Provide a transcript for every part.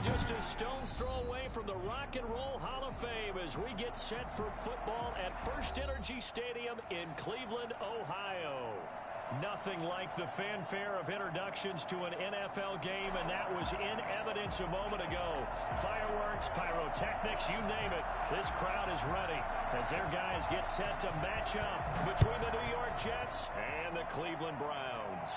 just a stone's throw away from the Rock and Roll Hall of Fame as we get set for football at First Energy Stadium in Cleveland, Ohio. Nothing like the fanfare of introductions to an NFL game, and that was in evidence a moment ago. Fireworks, pyrotechnics, you name it. This crowd is ready as their guys get set to match up between the New York Jets and the Cleveland Browns.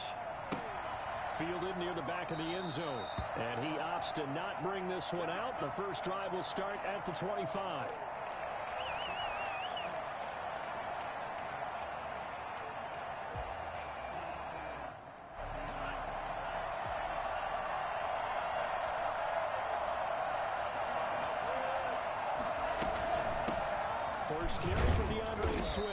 Fielded near the back of the end zone, and he opts to not bring this one out. The first drive will start at the 25. First carry for DeAndre Swift.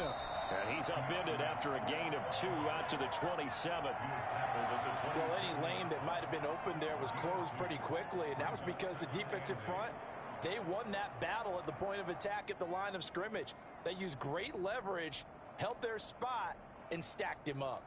And he's upended after a gain of 2 out to the 27. Well, any lane that might have been open there was closed pretty quickly, and that was because the defensive front, they won that battle at the point of attack at the line of scrimmage. They used great leverage, held their spot, and stacked him up.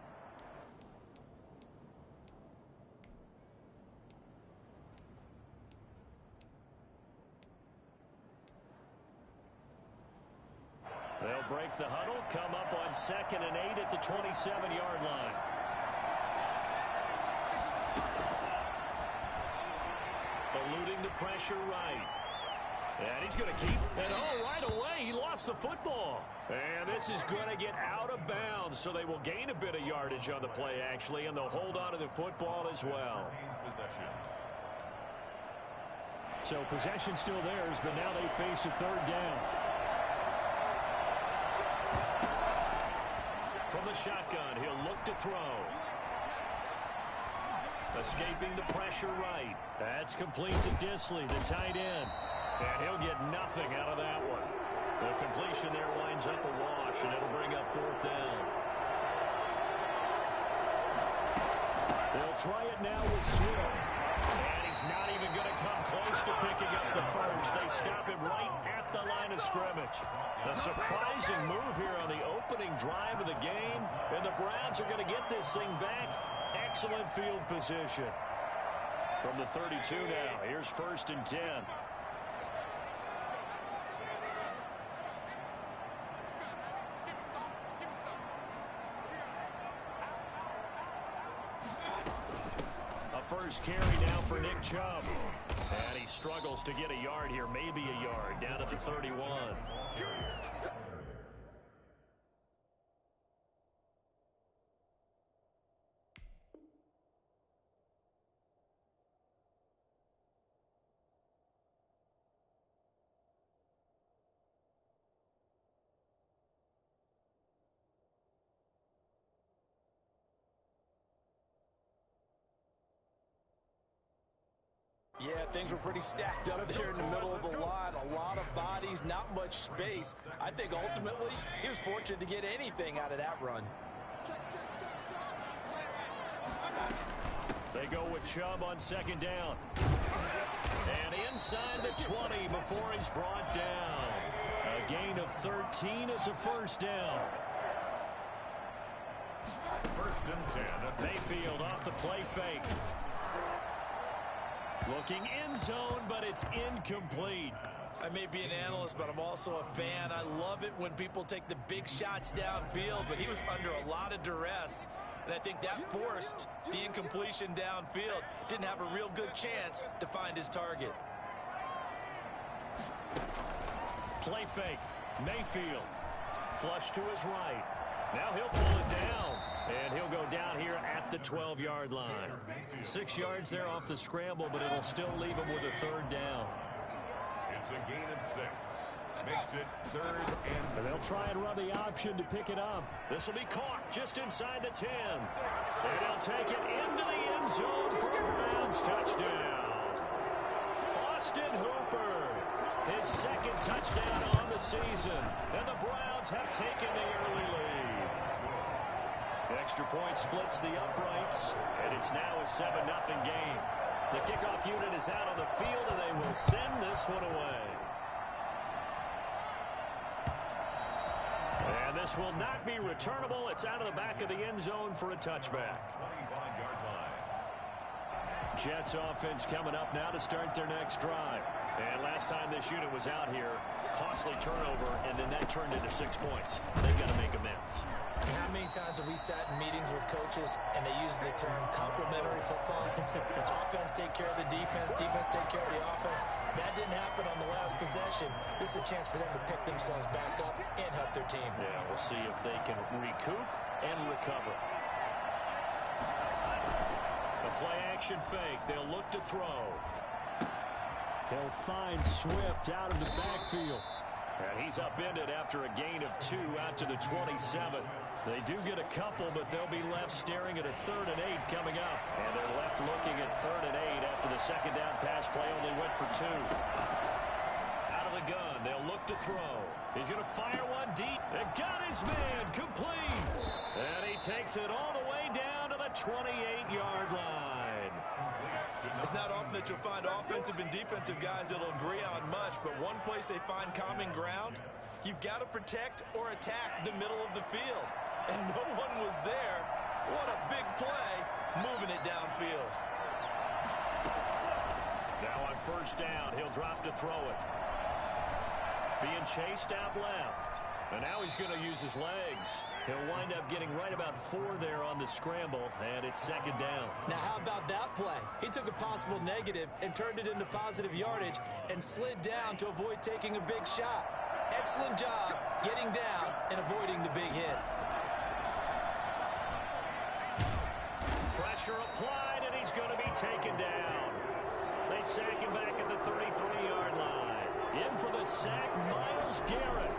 They'll break the huddle, come up on 2nd and 8 at the 27-yard line. Eluding the pressure right. And he's going to keep. And right away, he lost the football. And this is going to get out of bounds, so they will gain a bit of yardage on the play, actually, and they'll hold on to the football as well. So possession still theirs, but now they face a 3rd down. From the shotgun, he'll look to throw. Escaping the pressure right. That's complete to Disley, the tight end. And he'll get nothing out of that one. The completion there winds up a wash, and it'll bring up 4th down. They'll try it now with Swift. And he's not even going to come close to picking up the first. They stop him right at the line of scrimmage. A surprising move here on the opening drive of the game, and the Browns are going to get this thing back. Excellent field position. From the 32 now, here's 1st and 10. A first carry now for Nick Chubb. And he struggles to get a yard here, maybe a yard, down at the 31. Yeah, things were pretty stacked up there in the middle of the line. A lot of bodies, not much space. I think ultimately he was fortunate to get anything out of that run. They go with Chubb on 2nd down. And inside the 20 before he's brought down. A gain of 13. It's a 1st down. 1st and 10. Mayfield off the play fake. Looking end zone, but it's incomplete. I may be an analyst, but I'm also a fan. I love it when people take the big shots downfield, but he was under a lot of duress, and I think that forced the incompletion downfield. Didn't have a real good chance to find his target. Play fake. Mayfield. Flush to his right. Now he'll pull it down. And he'll go down here at the 12-yard line. 6 yards there off the scramble, but it'll still leave him with a 3rd down. It's a gain of 6. Makes it 3rd and they'll try and run the option to pick it up. This will be caught just inside the 10. And they'll take it into the end zone for a Browns touchdown. Austin Hooper, his 2nd touchdown on the season. And the Browns have taken the early lead. The extra point splits the uprights, and it's now a 7-0 game. The kickoff unit is out on the field, and they will send this one away. And this will not be returnable. It's out of the back of the end zone for a touchback. 25-yard line. Jets offense coming up now to start their next drive. And last time this unit was out here, costly turnover, and then that turned into 6 points. They've got to make amends. How many times have we sat in meetings with coaches and they use the term complementary football? Offense take care of the defense, defense take care of the offense. That didn't happen on the last possession. This is a chance for them to pick themselves back up and help their team. Yeah, we'll see if they can recoup and recover. The play-action fake. They'll look to throw. He'll find Swift out of the backfield. And he's upended after a gain of 2 out to the 27. They do get a couple, but they'll be left staring at a 3rd and 8 coming up. And they're left looking at 3rd and 8 after the second down pass play only went for 2. Out of the gun, they'll look to throw. He's going to fire one deep. And got his man complete. And he takes it all the way down to the 28-yard line. It's not often that you'll find offensive and defensive guys that'll agree on much, but one place they find common ground, you've got to protect or attack the middle of the field. And no one was there. What a big play, moving it downfield. Now on first down, he'll drop to throw it. Being chased out left. And now he's going to use his legs. He'll wind up getting right about 4 there on the scramble, and it's second down. Now, how about that play? He took a possible negative and turned it into positive yardage and slid down to avoid taking a big shot. Excellent job getting down and avoiding the big hit. Pressure applied, and he's going to be taken down. They sack him back at the 33-yard line. In for the sack, Myles Garrett.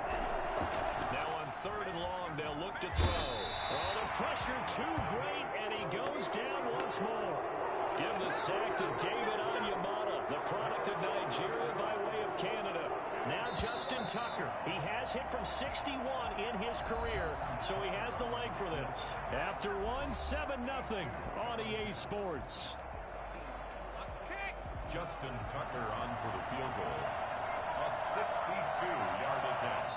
Now on 3rd and long, they'll look to throw. Oh, the pressure too great, and he goes down once more. Give the sack to David Onyemata, the product of Nigeria by way of Canada. Now Justin Tucker. He has hit from 61 in his career, so he has the leg for this. After 7-0 on EA Sports. Justin Tucker on for the field goal. A 62-yard attempt.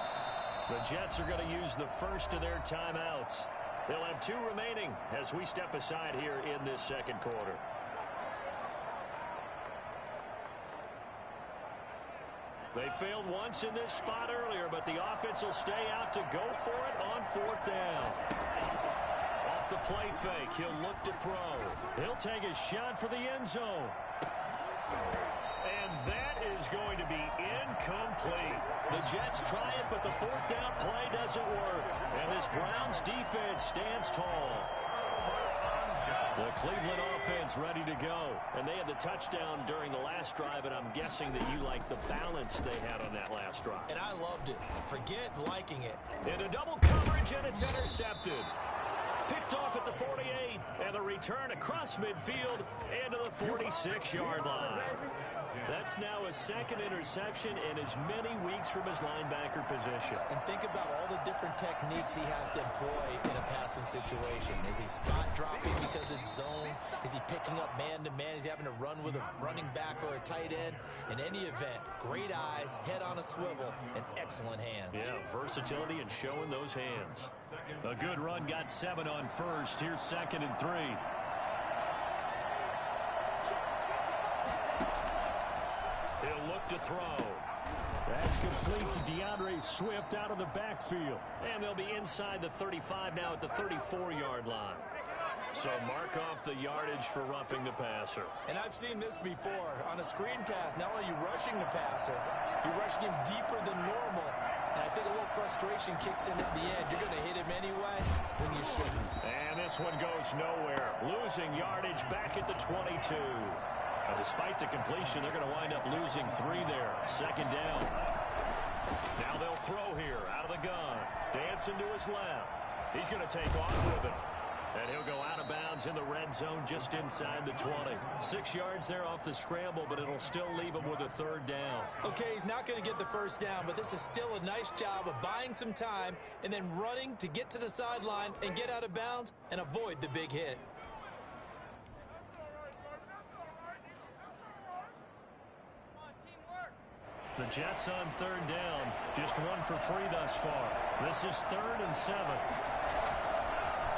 The Jets are going to use the first of their timeouts. They'll have 2 remaining as we step aside here in this second quarter. They failed once in this spot earlier, but the offense will stay out to go for it on 4th down. Off the play fake, he'll look to throw. He'll take a shot for the end zone. And that is going to be incomplete. The Jets try it, but the 4th down play doesn't work. And this Browns defense stands tall. The Cleveland offense ready to go. And they had the touchdown during the last drive, and I'm guessing that you like the balance they had on that last drive. And I loved it. Forget liking it. Into double coverage, and it's intercepted. Picked off at the 48, and a return across midfield into the 46-yard line. That's now his 2nd interception in as many weeks from his linebacker position. And think about all the different techniques he has to employ in a passing situation. Is he spot dropping because it's zone? Is he picking up man-to-man? Is he having to run with a running back or a tight end? In any event, great eyes, head on a swivel, and excellent hands. Yeah, versatility and showing those hands. A good run, got 7 on first. Here's 2nd and 3. He'll look to throw. That's complete to DeAndre Swift out of the backfield. And they'll be inside the 35 now at the 34-yard line. So mark off the yardage for roughing the passer. And I've seen this before. On a screen pass, not only are you rushing the passer, you're rushing him deeper than normal. And I think a little frustration kicks in at the end. You're going to hit him anyway when you shouldn't. And this one goes nowhere. Losing yardage back at the 22. Despite the completion, they're going to wind up losing 3 there. 2nd down. Now they'll throw here out of the gun. Dancing to his left. He's going to take off with it. And he'll go out of bounds in the red zone just inside the 20. 6 yards there off the scramble, but it'll still leave him with a 3rd down. Okay, he's not going to get the first down, but this is still a nice job of buying some time and then running to get to the sideline and get out of bounds and avoid the big hit. The Jets on 3rd down, just 1 for 3 thus far. This is 3rd and 7.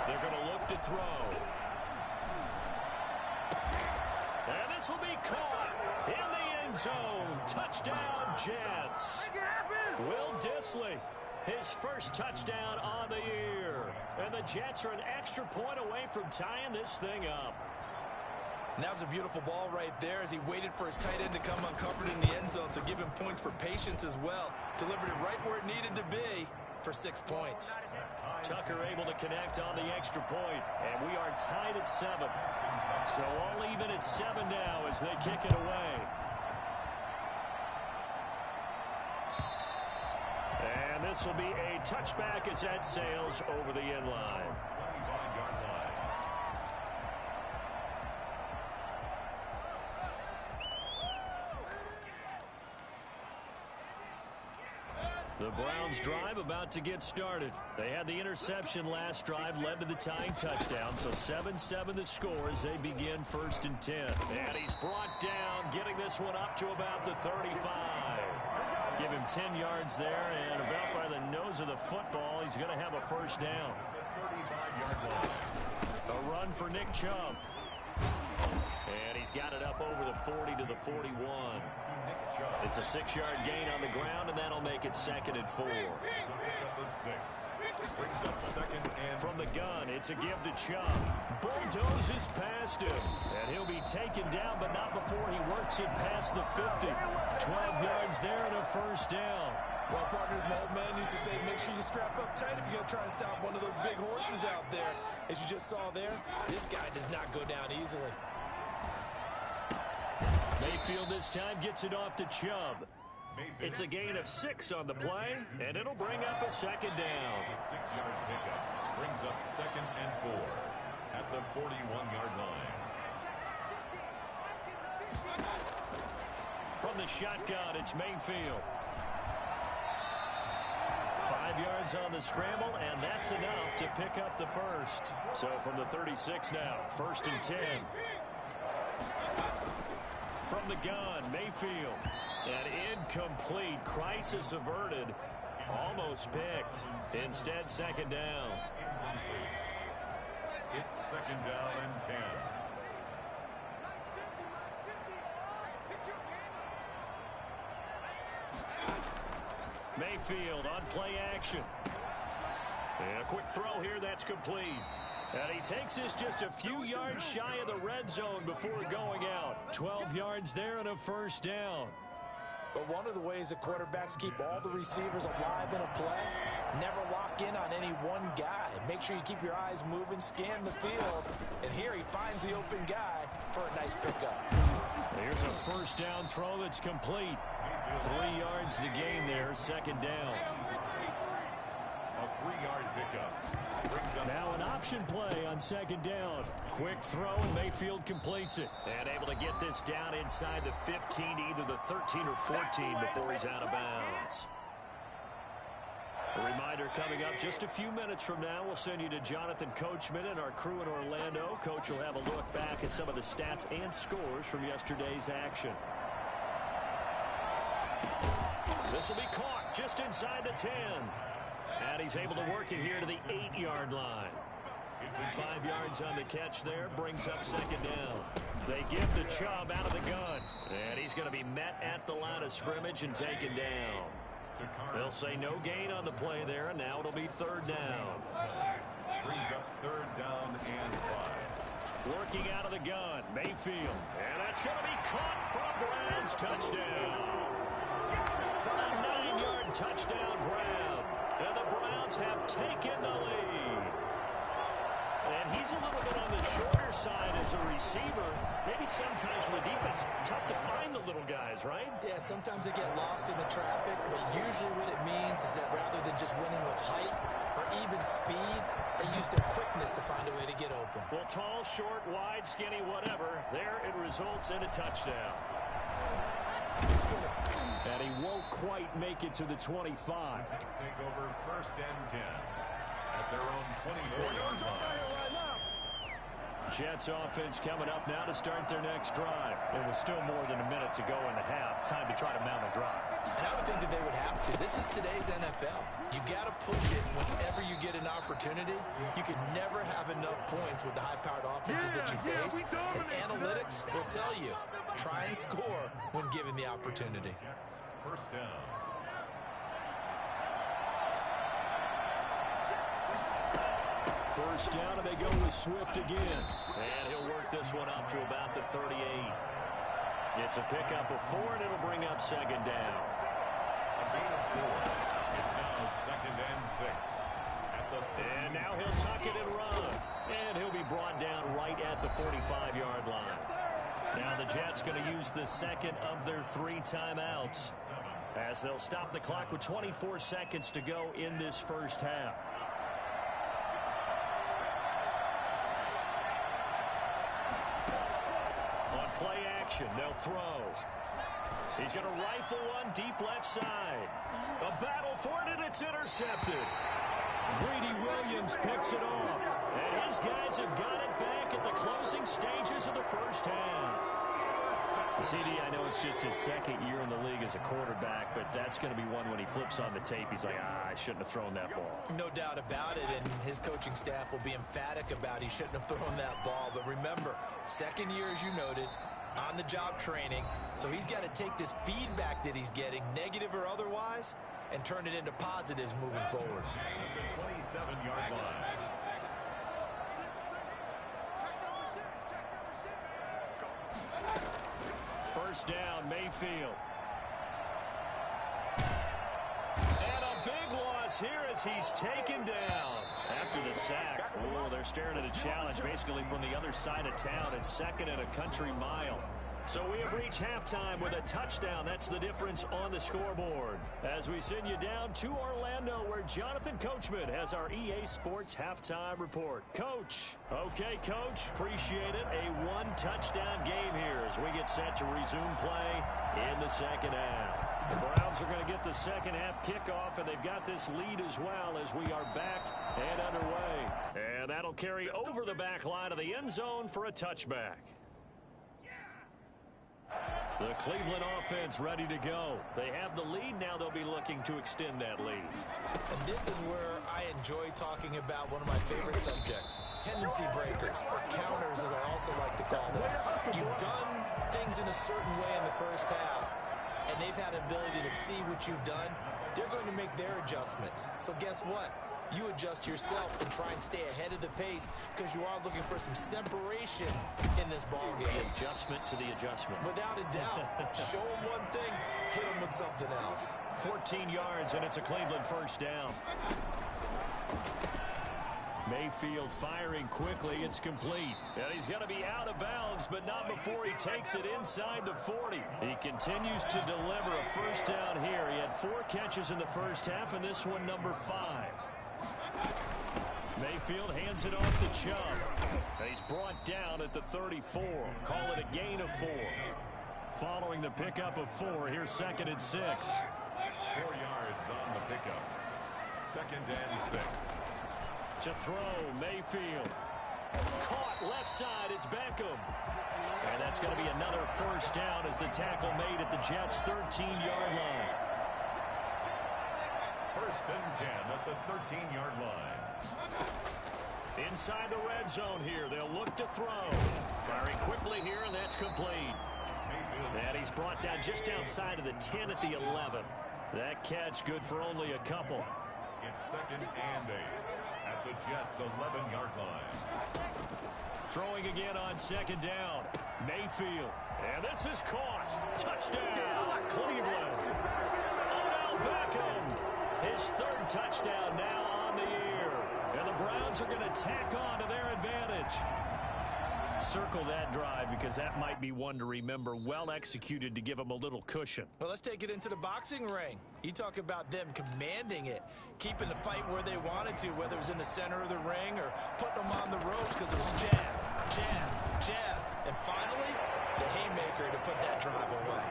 They're going to look to throw. This will be caught in the end zone. Touchdown, Jets. Will Dissly, his first touchdown on the year. And the Jets are an extra point away from tying this thing up. And that was a beautiful ball right there as he waited for his tight end to come uncovered in the end zone, so give him points for patience as well. Delivered it right where it needed to be for 6 points. Tucker able to connect on the extra point, and we are tied at 7. So all even at 7 now as they kick it away. And this will be a touchback as that sails over the end line. The Browns drive about to get started. They had the interception last drive, led to the tying touchdown. So 7-7 the score as they begin 1st and 10. And he's brought down, getting this one up to about the 35. Give him 10 yards there, and about by the nose of the football, he's going to have a first down. A run for Nick Chubb. And he's got it up over the 40 to the 41. It's a 6-yard gain on the ground, and that'll make it 2nd and 4. From the gun, it's a give to Chubb. Bulldozes past him, and he'll be taken down, but not before he works it past the 50. 12 yards there and a first down. Well, partners, my old man used to say, make sure you strap up tight if you're going to try and stop one of those big horses out there. As you just saw there, this guy does not go down easily. Mayfield this time gets it off to Chubb. It's a gain of 6 on the play, and it'll bring up a 2nd down. A 6-yard pickup brings up 2nd and 4 at the 41-yard line. From the shotgun, it's Mayfield. 5 yards on the scramble, and that's enough to pick up the first. So from the 36 now, 1st and 10. From the gun, Mayfield. An incomplete, crisis averted. Almost picked. Instead, 2nd down. It's 2nd down and 10. Mayfield on play action. And a quick throw here, that's complete. And he takes this just a few yards shy of the red zone before going out. 12 yards there and a first down. But one of the ways that quarterbacks keep all the receivers alive in a play, never lock in on any one guy. Make sure you keep your eyes moving, scan the field, and here he finds the open guy for a nice pickup. Here's a first down throw that's complete. 3 yards the gain there, 2nd down. A 3-yard pickup brings up. Now an option play on 2nd down. Quick throw, and Mayfield completes it. And able to get this down inside the 15, either the 13 or 14 before he's out of bounds. A reminder coming up just a few minutes from now, we'll send you to Jonathan Coachman and our crew in Orlando. Coach will have a look back at some of the stats and scores from yesterday's action. This will be caught just inside the 10. And he's able to work it here to the 8-yard line. 5 yards on the catch there, brings up 2nd down. They give to Chubb out of the gun. And he's going to be met at the line of scrimmage and taken down. They'll say no gain on the play there, and now it'll be 3rd down. Brings up 3rd down and 5. Working out of the gun, Mayfield. And that's going to be caught from Browns. Touchdown. A 9-yard touchdown grab. And the Browns have taken the lead. And he's a little bit on the shorter side as a receiver. Maybe sometimes for the defense, tough to find the little guys, right? Yeah, sometimes they get lost in the traffic, but usually what it means is that rather than just winning with height or even speed, they use their quickness to find a way to get open. Well, tall, short, wide, skinny, whatever, there it results in a touchdown. And he won't quite make it to the 25. Let's take over 1st and 10 at their own 24-yard line. Jets offense coming up now to start their next drive. It was still more than a minute to go in the half. Time to try to mount a drive. And I would think that they would have to. This is today's NFL. You got to push it whenever you get an opportunity. You can never have enough points with the high-powered offenses that you face. And analytics will tell you try and score when given the opportunity. First down. First down, and they go with Swift again. And he'll work this one up to about the 38. It's a pickup of 4, and it'll bring up second down. A gain of 4. It's now second and 6. And now he'll tuck it and run. And he'll be brought down right at the 45-yard line. Now the Jets going to use the second of their 3 timeouts, as they'll stop the clock with 24 seconds to go in this first half. On play action, they'll throw. He's going to rifle one deep left side. A battle for it, and it's intercepted. Greedy Williams picks it off. And his guys have got it back at the closing stages of the first half. CD, I know it's just his second year in the league as a quarterback, but that's going to be one when he flips on the tape. He's like, I shouldn't have thrown that ball. No doubt about it, and his coaching staff will be emphatic about he shouldn't have thrown that ball. But remember, second year, as you noted, on-the-job training. So he's got to take this feedback that he's getting, negative or otherwise, and turn it into positives moving forward. At the 27-yard line. First down, Mayfield. And a big loss here as he's taken down. After the sack, they're staring at a challenge basically from the other side of town. It's second and a country mile. So we have reached halftime with a touchdown. That's the difference on the scoreboard. As we send you down to Orlando, where Jonathan Coachman has our EA Sports halftime report. Coach. Okay, Coach. Appreciate it. A one-touchdown game here as we get set to resume play in the second half. The Browns are going to get the second half kickoff, and they've got this lead as well as we are back and underway. And that'll carry over the back line of the end zone for a touchback. The Cleveland offense ready to go. They have the lead. Now they'll be looking to extend that lead. And this is where I enjoy talking about one of my favorite subjects, tendency breakers, or counters as I also like to call them. You've done things in a certain way in the first half, and they've had an ability to see what you've done. They're going to make their adjustments. So guess what? You adjust yourself and try and stay ahead of the pace because you are looking for some separation in this ball game. The adjustment to the adjustment. Without a doubt. Show them one thing, hit them with something else. 14 yards, and it's a Cleveland first down. Mayfield firing quickly. It's complete. And he's going to be out of bounds, but not before he takes it inside the 40. He continues to deliver a first down here. He had 4 catches in the first half, and this one number 5. Mayfield hands it off to Chubb. And he's brought down at the 34. Call it a gain of 4. Following the pickup of 4, here's second and 6. 4 yards on the pickup. Second and 6. To throw, Mayfield. Caught left side, it's Beckham. And that's going to be another first down as the tackle made at the Jets' 13-yard line. First and 10 at the 13-yard line. Inside the red zone here, they'll look to throw. Firing quickly here, and that's complete. And he's brought down just outside of the 10 at the 11. That catch good for only a couple. It's second and 8 at the Jets' 11-yard line. Throwing again on second down. Mayfield. And this is caught. Touchdown, Cleveland. Odell Beckham. His 3rd touchdown now on the year. And the Browns are going to tack on to their advantage. Circle that drive because that might be one to remember. Well executed to give them a little cushion. Well, let's take it into the boxing ring. You talk about them commanding it, keeping the fight where they wanted to, whether it was in the center of the ring or putting them on the ropes because it was jab, jab, jab. And finally, the haymaker to put that drive away.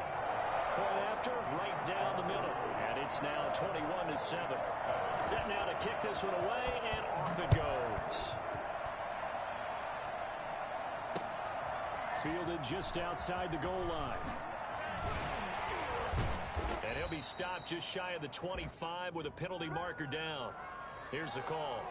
Point after, right down the middle. And it's now 21-7. Set now to kick this one away, and off it goes. Fielded just outside the goal line. And he'll be stopped just shy of the 25 with a penalty marker down. Here's the call.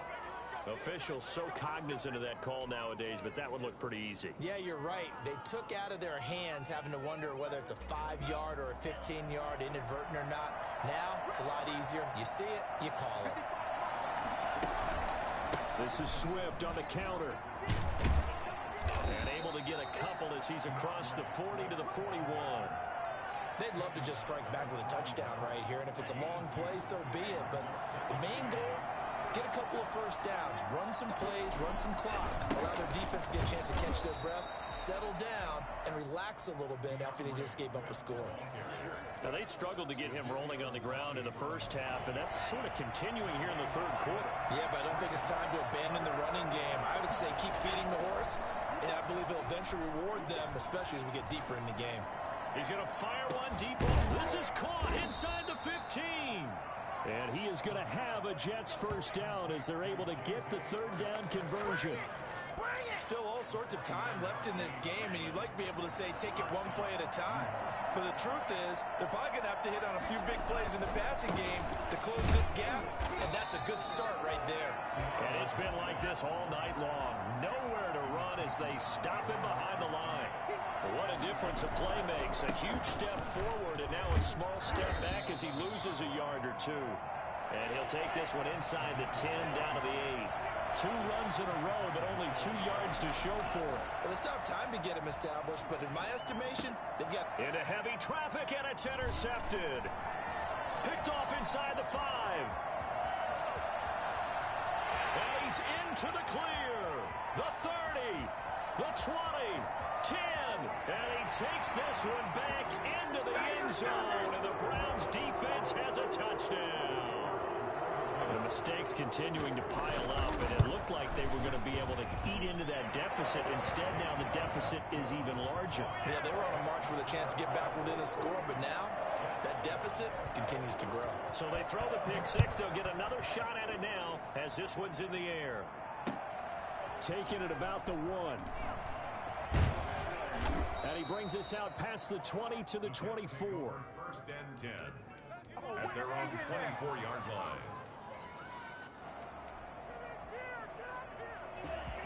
Officials so cognizant of that call nowadays, but that would look pretty easy. Yeah, you're right. They took out of their hands having to wonder whether it's a 5-yard or a 15-yard inadvertent or not. Now, it's a lot easier. You see it, you call it. This is Swift on the counter. And able to get a couple as he's across the 40 to the 41. They'd love to just strike back with a touchdown right here, and if it's a long play, so be it. But the main goal, get a couple of first downs, run some plays, run some clock, allow their defense to get a chance to catch their breath, settle down, and relax a little bit after they just gave up a score. Now, they struggled to get him rolling on the ground in the first half, and that's sort of continuing here in the third quarter. Yeah, but I don't think it's time to abandon the running game. I would say keep feeding the horse, and I believe it'll eventually reward them, especially as we get deeper in the game. He's going to fire one deep. This is caught inside the 15. And he is going to have a Jets first down as they're able to get the third down conversion. Still all sorts of time left in this game, and you'd like to be able to say take it one play at a time. But the truth is, they're probably going to have to hit on a few big plays in the passing game to close this gap, and that's a good start right there. And it's been like this all night long. Nowhere to run as they stop him behind the line. What a difference a play makes. A huge step forward and now a small step back as he loses a yard or two. And he'll take this one inside the 10 down to the 8. 2 runs in a row, but only 2 yards to show for it. Well, they still have time to get him established, but in my estimation, they've got... Into heavy traffic, and it's intercepted. Picked off inside the 5. And he's into the clear. The 30, the 20, 10. And he takes this one back into the end zone, and the Browns defense has a touchdown. The mistakes continuing to pile up, and it looked like they were going to be able to eat into that deficit. Instead, now the deficit is even larger. Yeah, they were on a march with a chance to get back within a score, but now that deficit continues to grow. So they throw the pick six. They'll get another shot at it now as this one's in the air. Taking it about the 1. And he brings us out past the 20 to the 24. First and 10 at their own 24-yard line.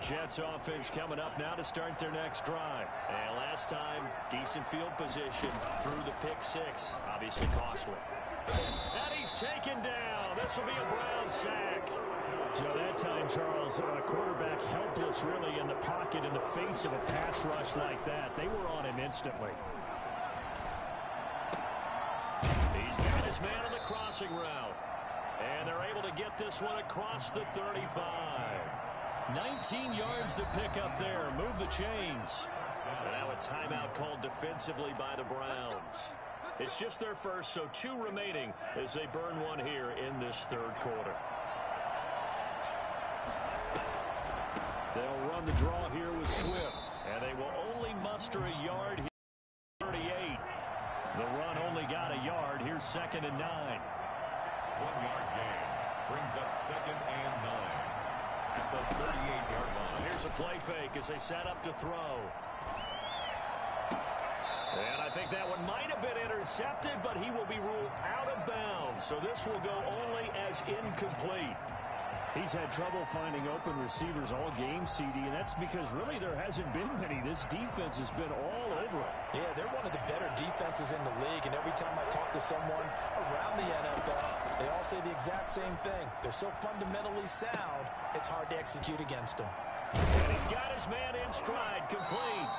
Jets offense coming up now to start their next drive. And last time, decent field position through the pick six. Obviously costly. And he's taken down. This will be a Brown sack. So that time, Charles, a quarterback helpless really in the pocket in the face of a pass rush like that. They were on him instantly. He's got his man on the crossing route. And they're able to get this one across the 35. 19 yards to pick up there. Move the chains. And now a timeout called defensively by the Browns. It's just their first, so 2 remaining as they burn one here in this third quarter. They'll run the draw here with Swift, and they will only muster a yard here. 38. The run only got a yard. Here's 2nd and 9. 1-yard gain brings up 2nd and 9 at the 38-yard line. Here's a play fake as they set up to throw. And I think that one might have been intercepted, but he will be ruled out of bounds. So this will go only as incomplete. He's had trouble finding open receivers all game, CD, and that's because really there hasn't been many. This defense has been all over it. Yeah, they're one of the better defenses in the league, and every time I talk to someone around the NFL, they all say the exact same thing. They're so fundamentally sound, it's hard to execute against them. And he's got his man in stride, complete.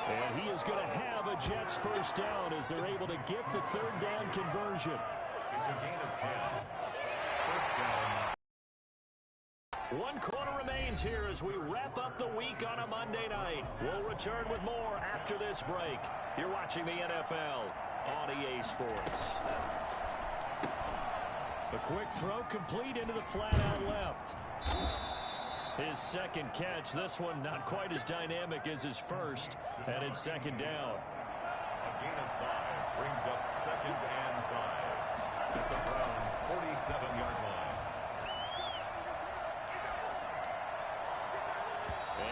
And he is going to have a Jets first down as they're able to get the third down conversion. It's a gain of 10. First down. 1 quarter remains here as we wrap up the week on a Monday night. We'll return with more after this break. You're watching the NFL on EA Sports. A quick throw complete into the flat out left. His second catch. This one not quite as dynamic as his first. And it's 2nd down. A gain of 5 brings up 2nd and 5 at the Browns' 47-yard line.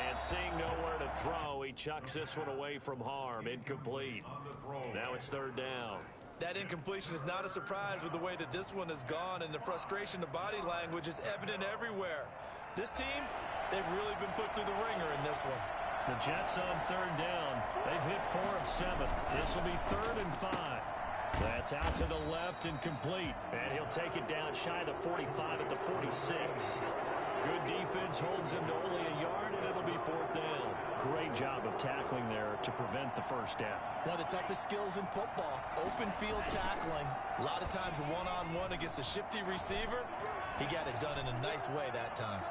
And seeing nowhere to throw, he chucks this one away from harm. Incomplete. Now it's 3rd down. That incompletion is not a surprise with the way that this one has gone, and the frustration of body language is evident everywhere. This team, they've really been put through the ringer in this one. The Jets on third down. They've hit 4 of 7. This will be 3rd and 5. That's out to the left and complete. And he'll take it down shy of the 45 at the 46. Good defense holds him to only a yard, and it'll be 4th down. Great job of tackling there to prevent the first down. One of the toughest skills in football, open field tackling. A lot of times one-on-one against a shifty receiver. He got it done in a nice way that time.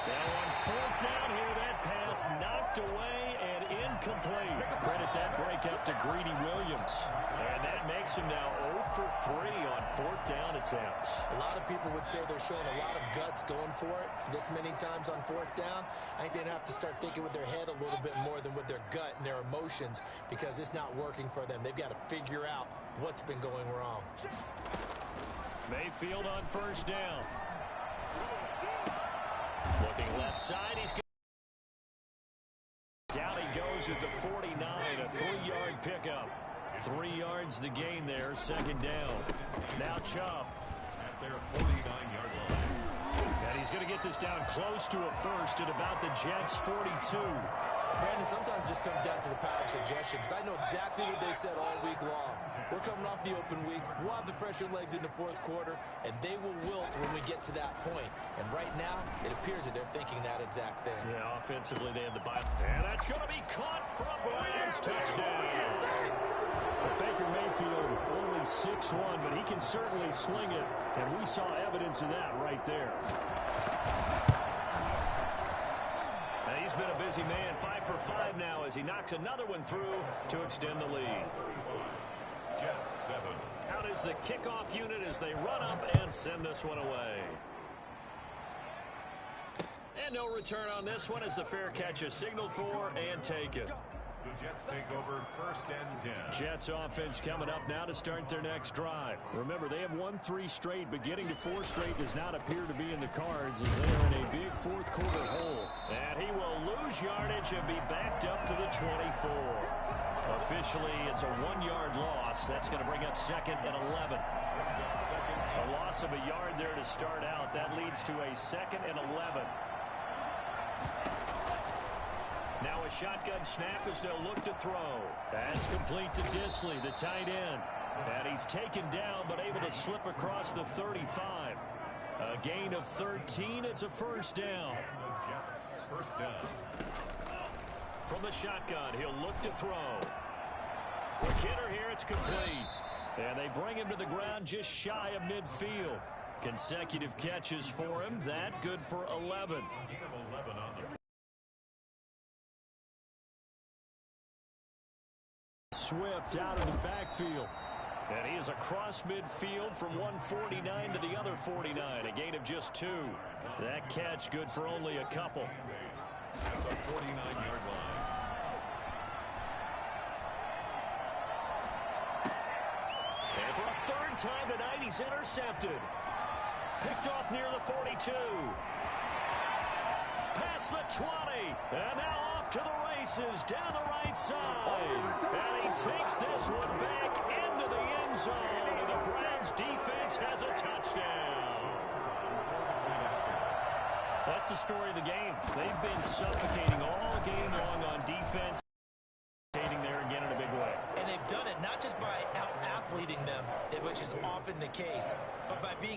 Now on 4th down here, that pass knocked away and incomplete. Credit that break up to Greedy Williams. And that makes him now 0 for 3 on 4th down attempts. A lot of people would say they're showing a lot of guts going for it this many times on 4th down. I think they'd have to start thinking with their head a little bit more than with their gut and their emotions, because it's not working for them. They've got to figure out what's been going wrong. Mayfield on 1st down. Looking left side, he's down he goes at the 49, a 3-yard pickup. 3 yards the gain there, 2nd down. Now Chubb at their 49-yard line. And he's going to get this down close to a first at about the Jets' 42. Brandon, sometimes it just comes down to the power of suggestion, because I know exactly what they said all week long. We're coming off the open week. We'll have the fresher legs in the 4th quarter, and they will wilt when we get to that point. And right now, it appears that they're thinking that exact thing. Yeah, offensively, they have the ball. And that's going to be caught from Brand's touchdown. Baker Mayfield only 6'1", but he can certainly sling it, and we saw evidence of that right there. And he's been a busy man, 5 for 5 now as he knocks another one through to extend the lead. Jets 7. Out is the kickoff unit as they run up and send this one away. And no return on this one as the fair catch is signaled for and taken. The Jets take over 1st and 10. Jets offense coming up now to start their next drive. Remember, they have won 3 straight, but getting to 4 straight does not appear to be in the cards as they are in a big 4th quarter hole. And he will lose yardage and be backed up to the 24. Officially, it's a 1-yard loss. That's going to bring up 2nd and 11. A loss of a yard there to start out. That leads to a 2nd and 11. Now a shotgun snap as they'll look to throw. That's complete to Disley, the tight end. And he's taken down but able to slip across the 35. A gain of 13. It's a 1st down. Jets 1st down. From the shotgun, he'll look to throw. Quick hitter here, it's complete. And they bring him to the ground just shy of midfield. Consecutive catches for him. That good for 11. 11 on the Swift out of the backfield. And he is across midfield from 149 to the other 49. A gain of just 2. That catch good for only a couple. at the 49-yard line. And for a 3rd time tonight, he's intercepted. Picked off near the 42. Past the 20. And now off to the races down the right side. And he takes this one back into the end zone. And the Browns defense has a touchdown. That's the story of the game. They've been suffocating all game long on defense. There again in a big way. And they've done it not just by out-athleting them, which is often the case, but by being